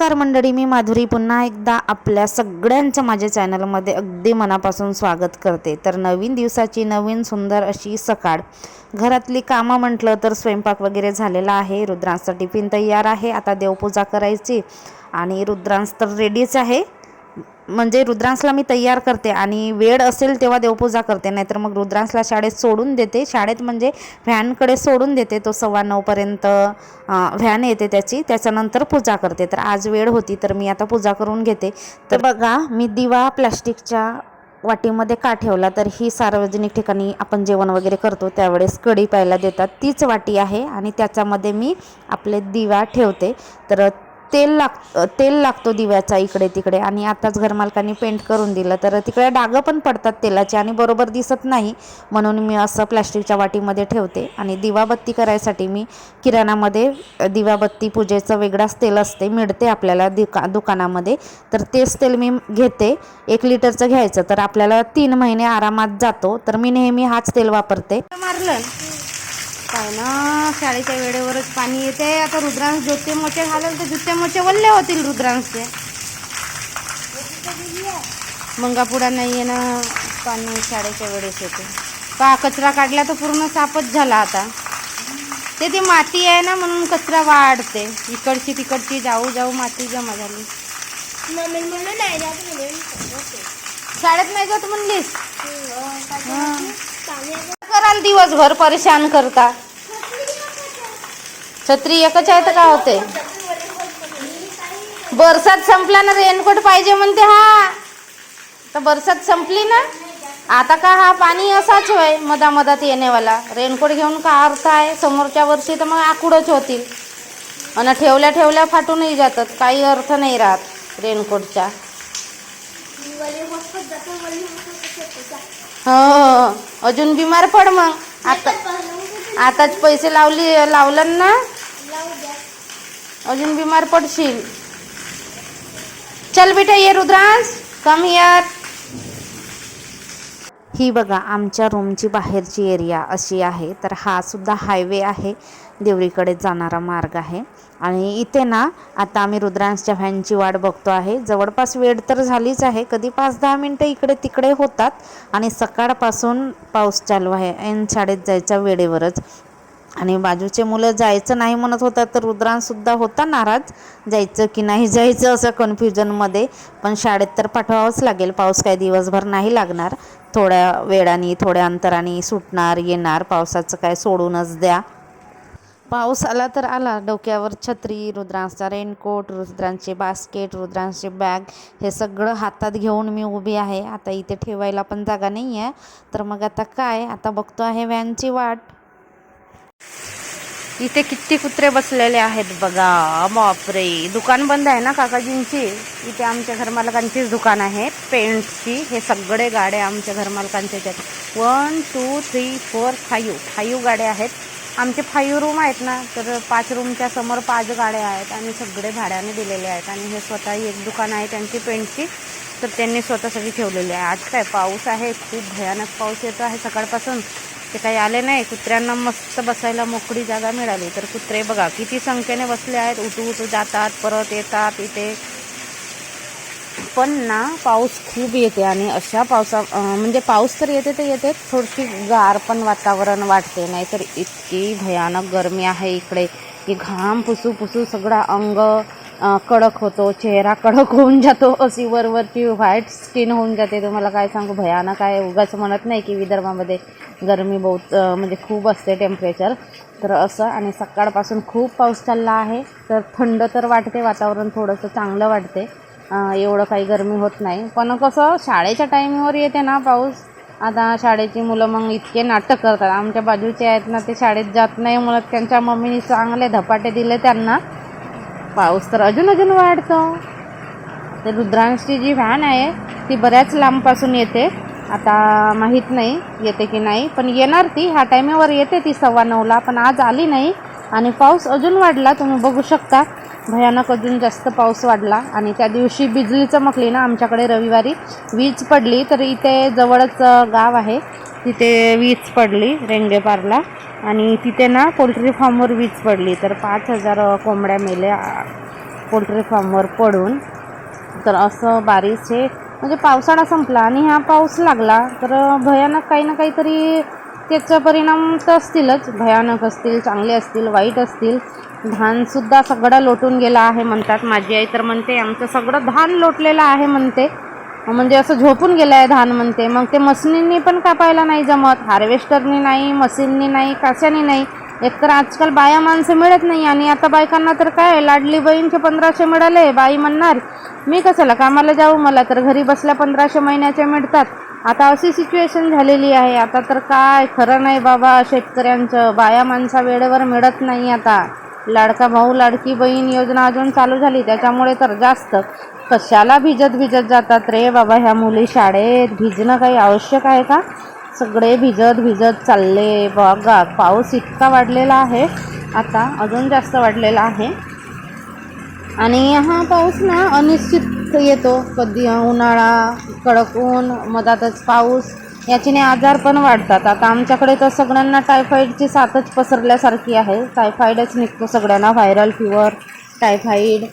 नमस्कार मंडळी, मी माधुरी पुन्हा एकदा आपल्या सगळ्यांचं माझ्या चॅनलमध्ये अगदी मनापासून स्वागत करते। तर नवीन दिवसाची नवीन सुंदर अशी सकाळ। घरातली कामं म्हटलं तर स्वयंपाक वगैरे झालेला आहे, रुद्रांचा टिफिन तयार आहे, आता देवपूजा करायची आणि रुद्रांस तर रेडीच आहे। म्हणजे रुद्रांसला मी तयार करते आणि वेळ असेल तेव्हा देवपूजा करते, नाहीतर मग रुद्रांसला शाळेत सोडून देते। शाळेत म्हणजे व्हॅनकडे सोडून देते, तो 9:15 पर्यंत व्हॅन येते त्याची, त्याच्यानंतर पूजा करते। तर आज वेळ होती तर मी आता पूजा करून घेते। तर बघा, मी दिवा प्लास्टिकच्या वाटीमध्ये का ठेवला, तर ही सार्वजनिक ठिकाणी आपण जेवण वगैरे करतो त्यावेळेस कढी प्यायला देतात तीच वाटी आहे आणि त्याच्यामध्ये मी आपले दिवा ठेवते। तर तेल लागतो दिव्याचा इकडे तिकडे, आणि आताच घरमालकांनी पेंट करून दिलं तर तिकडे डाग पण पडतात तेलाचे आणि बरोबर दिसत नाही, म्हणून मी असं प्लास्टिकच्या वाटीमध्ये ठेवते। आणि दिवाबत्ती करायसाठी मी किराणामध्ये दिवाबत्ती पूजेचं वेगळाच तेल असते, मिळते आपल्याला दुकानामध्ये, तर तेच तेल मी घेते। 1 लिटरचं घ्यायचं तर आपल्याला 3 महिने आरामात जातो, तर मी नेहमी हाच तेल वापरते। मारलं काय ना, शाळेच्या वेळेवरच पाणी येते। आता रुद्रांश जुते मोचे घालेल तर जुते मोचे वल्ले होतील रुद्रांशचे। मंगापुडा नाही आहे ना, पाणी शाळेच्या वेळेस येते। का कचरा काढला तर पूर्ण साफच झाला आता। ते माती आहे ना, म्हणून कचरा वाढते, इकडची तिकडची जाऊ माती जमा झाली। शाळेत नाही जात म्हणलीस, कराल दिवसभर परेशान करता। छत्री एकच आहे तर का होते, बरसात संपला ना, रेनकोट पाहिजे म्हणते। हा तर बरसात संपली ना, आता का हा पाणी असाच होय मधामधात येणेवाला, रेनकोट घेऊन का अर्थ आहे। समोरच्या वर्षी तर मग आकुडच होतील आणि ठेवल्या फाटूनही जातात, काही अर्थ नाही राहत रेनकोटचा। हो, अजून बिमार पड मग। आताच पैसे लावलं ना, अजून बिमार पडशील। चल बेटा, ये रुद्रांश, कम हियर। ही बघा आमच्या रूमची बाहेरची एरिया अशी आहे। तर हा सुद्धा हायवे आहे, देवरीकडे जाणारा मार्ग आहे। आणि इथे ना आता आम्ही रुद्रांशच्या व्हॅनची वाट बघतो आहे। जवळपास वेळ तर झालीच आहे, कधी 5-10 मिनटं इकडे तिकडे होतात। आणि सकाळपासून पाऊस चालू आहे, ऐन शाळेत जायच्या वेळेवरच। आणि बाजूचे मुलं जायचं नाही म्हणत होतात, तर रुद्रांशसुद्धा होता नाराज, जायचं की नाही जायचं असं कन्फ्युजनमध्ये। पण शाळेत तर पाठवावंच लागेल, पाऊस काही दिवसभर नाही लागणार, थोड्या वेळाने थोड्या अंतराने सुटणार येणार, पावसाचं काय सोडूनच द्या। पाऊस आला तर आला, डोक्यावर छत्री, रुद्रांशचा रेनकोट, रुद्रांचे बास्केट, रुद्रांचे बॅग, हे सगळं हातात घेऊन मी उभी आहे। आता इथे ठेवायला पण जागा नाही आहे, तर मग आता काय, आता बघतो आहे व्हॅनची वाट। इथे किती कुत्रे बसलेले आहेत बघा, बापरे। दुकान बंद आहे ना काकाजींची, इथे आमच्या घरमालकांचीच दुकान आहे पेंटची। हे सगळे गाड्या आमच्या घरमालकांच्या आहेत, 1 2 3 4 5 गाड्या आहेत। आमचे 5 रूम आहेत ना, तर 5 रूमच्या समोर 5 गाड्या आहेत आणि सगळे भाड्याने दिलेले आहेत। आणि हे स्वतः एक दुकान आहे त्यांची पेंटची, तर त्यांनी स्वतःसाठी ठेवलेली आहे। आज काय पाऊस आहे, खूप भयानक पाऊस येतो आहे सकाळपासून। ते काही आले नाही, कुत्र्यांना मस्त बसायला मोकळी जागा मिळाली, तर कुत्रे बघा किती संख्येने बसले आहेत, उठू जातात, परत येतात इथे। पण ना पाऊस खूप येते आणि अशा म्हणजे पाऊस तर येते तर येते, थोडीशी गार पण वातावरण वाटते, नाहीतर इतकी भयानक गरमी आहे इकडे की घाम पुसू सगळा अंग कडक होतो, चेहरा कडक होऊन जातो, अशी वरवरची व्हाईट स्किन होऊन जाते। तुम्हाला काय सांगू, भयानक आहे। उगाच म्हणत नाही की विदर्भामध्ये गरमी बहुत म्हणजे खूप असते टेम्परेचर, तर असं। आणि सकाळपासून खूप पाऊस चालला आहे, तर थंड तर वाटते, वातावरण थोडंसं चांगलं वाटते, एवढं काही गरमी होत नाही। पण कसं शाळेच्या टाईमवर येते ना पाऊस, आता शाळेची मुलं मग इतके नाटक करतात। आमच्या बाजूचे आहेत ना, ते शाळेत जात नाही म्हणत त्यांच्या मम्मीने चांगले धपाटे दिले त्यांना, पाऊस तर अजून वाढतो। तर रुद्रांशची जी व्हॅन आहे ती बऱ्याच लांबपासून येते, आता माहीत नाही येते की नाही, पण येणार ती, ह्या टायमेवर येते ती 9:15ला, पण आज आली नाही। आणि पाऊस अजून वाढला, तुम्ही बघू शकता, भयानक अजून जास्त पाऊस वाढला। आणि त्या दिवशी बिजली चमकली ना, आमच्याकडे रविवारी वीज पडली, तर इथे जवळच गाव आहे तिथे वीज पडली रेंगेपारला, आणि तिथे ना पोल्ट्री फार्मवर वीज पडली, तर 5,000 कोंबड्या मेल्या। पोल्ट्री फार्मवर पडून. तर असं बारीच हे म्हणजे पावसाळा संपला आणि हा पाऊस लागला तर भयानक काही ना काहीतरी त्याचा परिणाम तर असतीलच. भयानक असतील, चांगले असतील, वाईट असतील. धानसुद्धा सगळं लोटून गेला आहे म्हणतात. माझी आई तर म्हणते आमचं सगळं धान लोटलेलं आहे म्हणते, म्हणजे असं झोपून गेलं आहे धान म्हणते. मग ते मशिनींनी पण कापायला नाही जमत, हार्वेस्टरनी नाही, मशीननी नाही, कशाने नाही. एकतर आजकाल बाया माणसं मिळत नाही आणि आता बायकांना तर काय लाडली बहीणचे 1500 मिळाले. बाई म्हणणार मी कशाला कामाला जाऊ, मला तर घरी बसल्या 1500 महिन्याचे मिळतात. आता अशी सिच्युएशन झालेली आहे. आता तर काय खरं नाही बाबा शेतकऱ्यांचं. बाया माणसा वेळेवर मिळत नाही. आता लाडका भाऊ लाडकी बहीण योजना अजून चालू झाली त्याच्यामुळे तर जास्त. कशाला भिजत भिजत जातात रे बाबा ह्या मुली शाळेत. भिजणं काही आवश्यक आहे का? सगळे भिजत भिजत चालले बघा. पाऊस इतका वाढलेला आहे, आता अजून जास्त वाढलेला आहे. आणि हा पाऊस ना अनिश्चित येतो. कधी उन्हाळा, कडक ऊन, मधातच पाऊस, याच्याने आजार पण वाढतात. आता आमच्याकडे तर सगळ्यांना टायफॉईडची साथच पसरल्यासारखी आहे. टायफॉईडच निघतो सगळ्यांना, व्हायरल फिवर, टायफॉईड.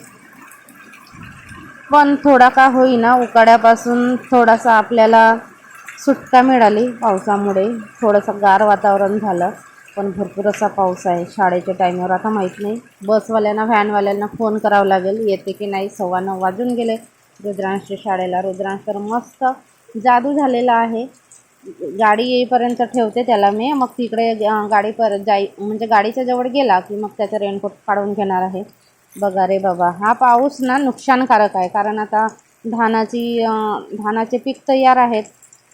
पण थोडा का होईना उकाड्यापासून थोडासा आपल्याला सुटका मिळाली पावसामुळे. थोडंसं गार वातावरण झालं, पण भरपूर असा पाऊस आहे. शाळेच्या टाईमवर आता माहीत नाही, बसवाल्यांना व्हॅनवाल्यांना फोन करावं लागेल येते की नाही. 9:15 वाजून गेले रुद्रांशच्या शाळेला. रुद्रांश तर मस्त जादू झालेला आहे. गाडी येईपर्यंत ठेवते त्याला मी, मग तिकडे गाडी म्हणजे गाडीच्या जवळ गेला की मग त्याचं रेनकोट काढून घेणार आहे. बघा रे बाबा, हा पाऊस ना नुकसानकारक आहे. कारण आता धानाचे पीक तयार आहेत.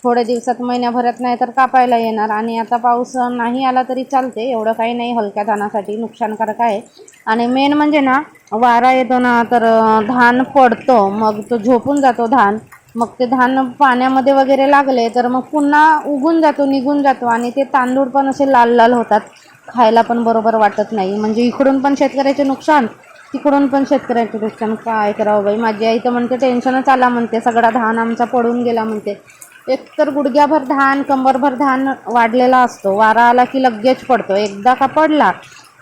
थोड्या दिवसात, महिन्याभरात नाही तर कापायला येणार. आणि आता पाऊस नाही आला तरी चालते, एवढं काही नाही. हलक्या धानासाठी नुकसानकारक आहे. आणि मेन म्हणजे ना वारा येतो ना तर धान पडतो, मग तो झोपून जातो धान. मग ते धान पाण्यामध्ये वगैरे लागले तर मग पुन्हा उगून जातो, निघून जातो. आणि ते तांदूळ पण असे लाल लाल होतात, खायला पण बरोबर वाटत नाही. म्हणजे इकडून पण शेतकऱ्याचे नुकसान, तिकडून पण शेतकऱ्याचे नुकसान. काय करावं बाई. माझी आई तर म्हणते टेन्शनच आला म्हणते, सगळा धान आमचा पडून गेला म्हणते. एकतर गुडघ्याभर धान, कंबरभर धान वाढलेला असतो, वारा आला की लगेच पडतो. एकदा का पडला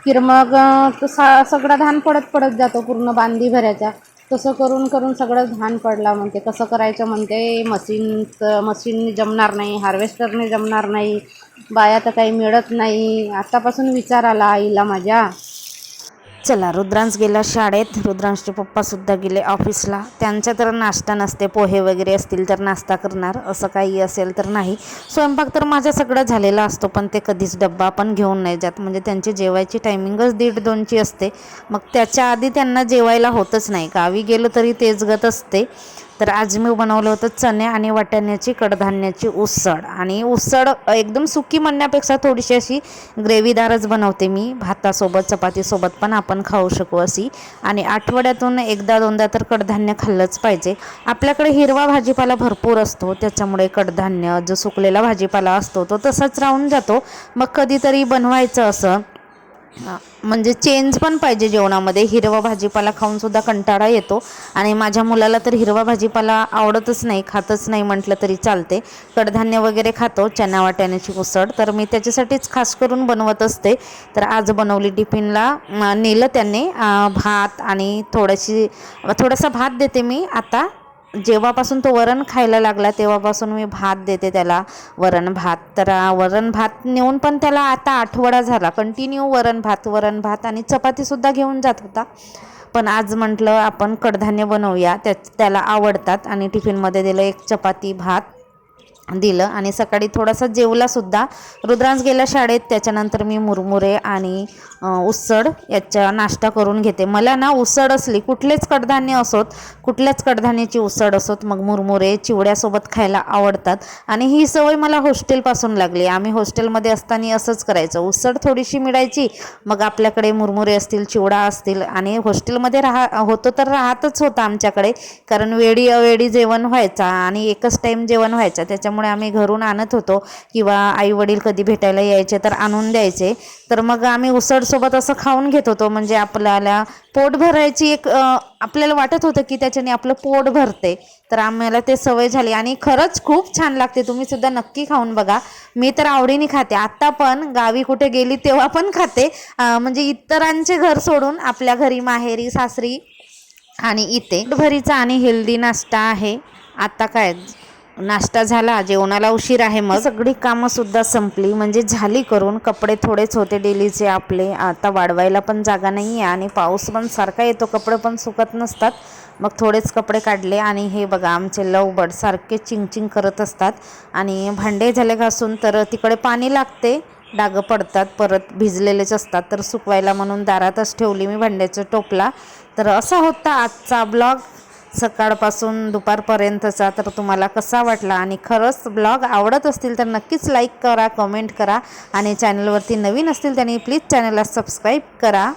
की मग सगळा धान पडत पडत जातो पूर्ण बांधी भरायच्या. तसं करून करून सगळं धान पडला म्हणते. कसं करायचं म्हणते. मशीनने जमणार नाही, हार्वेस्टरने जमणार नाही, बाया तर काही मिळत नाही. आतापासून विचार आला आईला माझ्या. चला, रुद्रांश गेला शाळेत, रुद्रांशचे पप्पासुद्धा गेले ऑफिसला. त्यांचा तर नाश्ता नसते, पोहे वगैरे असतील तर नाश्ता करणार, असं काही असेल तर नाही. स्वयंपाक तर माझा सगळं झालेला असतो, पण ते कधीच डब्बा पण घेऊन नाही जात. म्हणजे त्यांची जेवायची टायमिंगच 1:30-2ची असते. मग त्याच्या आधी त्यांना जेवायला होतच नाही. गावी गेलो तरी तेच गत असते. तर आज मी बनवलं होतं चणे आणि वाटाण्याची कडधान्याची उसळ. आणि उसळ एकदम सुकी म्हणण्यापेक्षा थोडीशी अशी ग्रेव्हीदारच बनवते मी, भातासोबत चपातीसोबत पण आपण खाऊ शकू अशी. आणि आठवड्यातून एकदा दोनदा तर कडधान्य खाल्लंच पाहिजे. आपल्याकडे हिरवा भाजीपाला भरपूर असतो, त्याच्यामुळे कडधान्य जो सुकलेला भाजीपाला असतो तो तसाच राहून जातो. मग कधीतरी बनवायचं असं, म्हणजे चेंज पण पाहिजे जेवणामध्ये. हिरवा भाजीपाला खाऊनसुद्धा कंटाळा येतो. आणि माझ्या मुलाला तर हिरवा भाजीपाला आवडतच नाही, खातच नाही म्हटलं तरी चालते. कडधान्य वगैरे खातो. चणा वाटाण्याची उसळ तर मी त्याच्यासाठीच खास करून बनवत असते. तर आज बनवली. टिफिनला नेलं त्याने भात आणि थोडासा भात देते मी आता. जेव्हापासून तो वरण खायला लागला तेव्हापासून मी भात देते त्याला, वरण भात. तर वरण भात नेऊन पण त्याला आता आठवडा झाला कंटिन्यू वरण भात आणि चपातीसुद्धा घेऊन जात होता. पण आज म्हटलं आपण कडधान्य बनवूया, त्याला आवडतात. आणि टिफिनमध्ये दिलं, एक चपाती भात दिलं. आणि सकाळी थोडासा जेवलासुद्धा. रुद्रांश गेला शाळेत, त्याच्यानंतर मी मुरमुरे आणि उसळ याचा नाश्ता करून घेते. मला ना उसळ असली, कुठलेच कडधान्य असोत, कुठल्याच कडधान्याची उसळ असोत, मग मुरमुरे चिवड्यासोबत खायला आवडतात. आणि ही सवय मला हॉस्टेलपासून लागली. आम्ही हॉस्टेलमध्ये असताना असंच करायचं, उसळ थोडीशी मिळायची, मग आपल्याकडे मुरमुरे असतील, चिवडा असतील. आणि हॉस्टेलमध्ये होतो तर राहतच होतं आमच्याकडे, कारण वेळी अवेळी जेवण व्हायचा आणि एकच टाईम जेवण व्हायचं. त्याच्यामुळे आम्ही घरून आणत होतो किंवा आई वडील कधी भेटायला यायचे तर आणून द्यायचे. तर मग आम्ही उसळसोबत असं खाऊन घेत होतो. म्हणजे आपल्याला पोट भरायची एक आपल्याला वाटत होतं की त्याच्याने आपलं पोट भरते. तर आम्हाला ते सवय झाली आणि खरंच खूप छान लागते. तुम्ही सुद्धा नक्की खाऊन बघा. मी तर आवडीने खाते. आत्ता पण गावी कुठे गेली तेव्हा पण खाते. म्हणजे इतरांचे घर सोडून आपल्या घरी, माहेरी, सासरी आणि इथे भरीचा आणि हेल्दी नाश्ता आहे. आता काय नाश्ता झाला, जेवणाला उशीर आहे, मग सगळी कामंसुद्धा संपली, म्हणजे झाली करून. कपडे थोडेच होते डेलीचे आपले, आता वाढवायला पण जागा नाही आहे आणि पाऊस पण सारखा येतो, कपडे पण सुकत नसतात. मग थोडेच कपडे काढले आणि हे बघा आमचे लवबर्ड सारखे चिंगचिंग करत असतात. आणि भांडे झाले घासून तर तिकडे पाणी लागते, डागं पडतात, परत भिजलेलेच असतात, तर सुकवायला म्हणून दारातच ठेवली मी भांड्याचा टोपला. तर असा होता आजचा ब्लॉग सकाळपासून दुपारपर्यंतचा. तर तुम्हाला कसा वाटला आणि खरंच ब्लॉग आवडत असतील तर नक्कीच लाईक करा, कमेंट करा आणि चॅनलवरती नवीन असतील त्यांनी प्लीज चॅनलला सबस्क्राईब करा.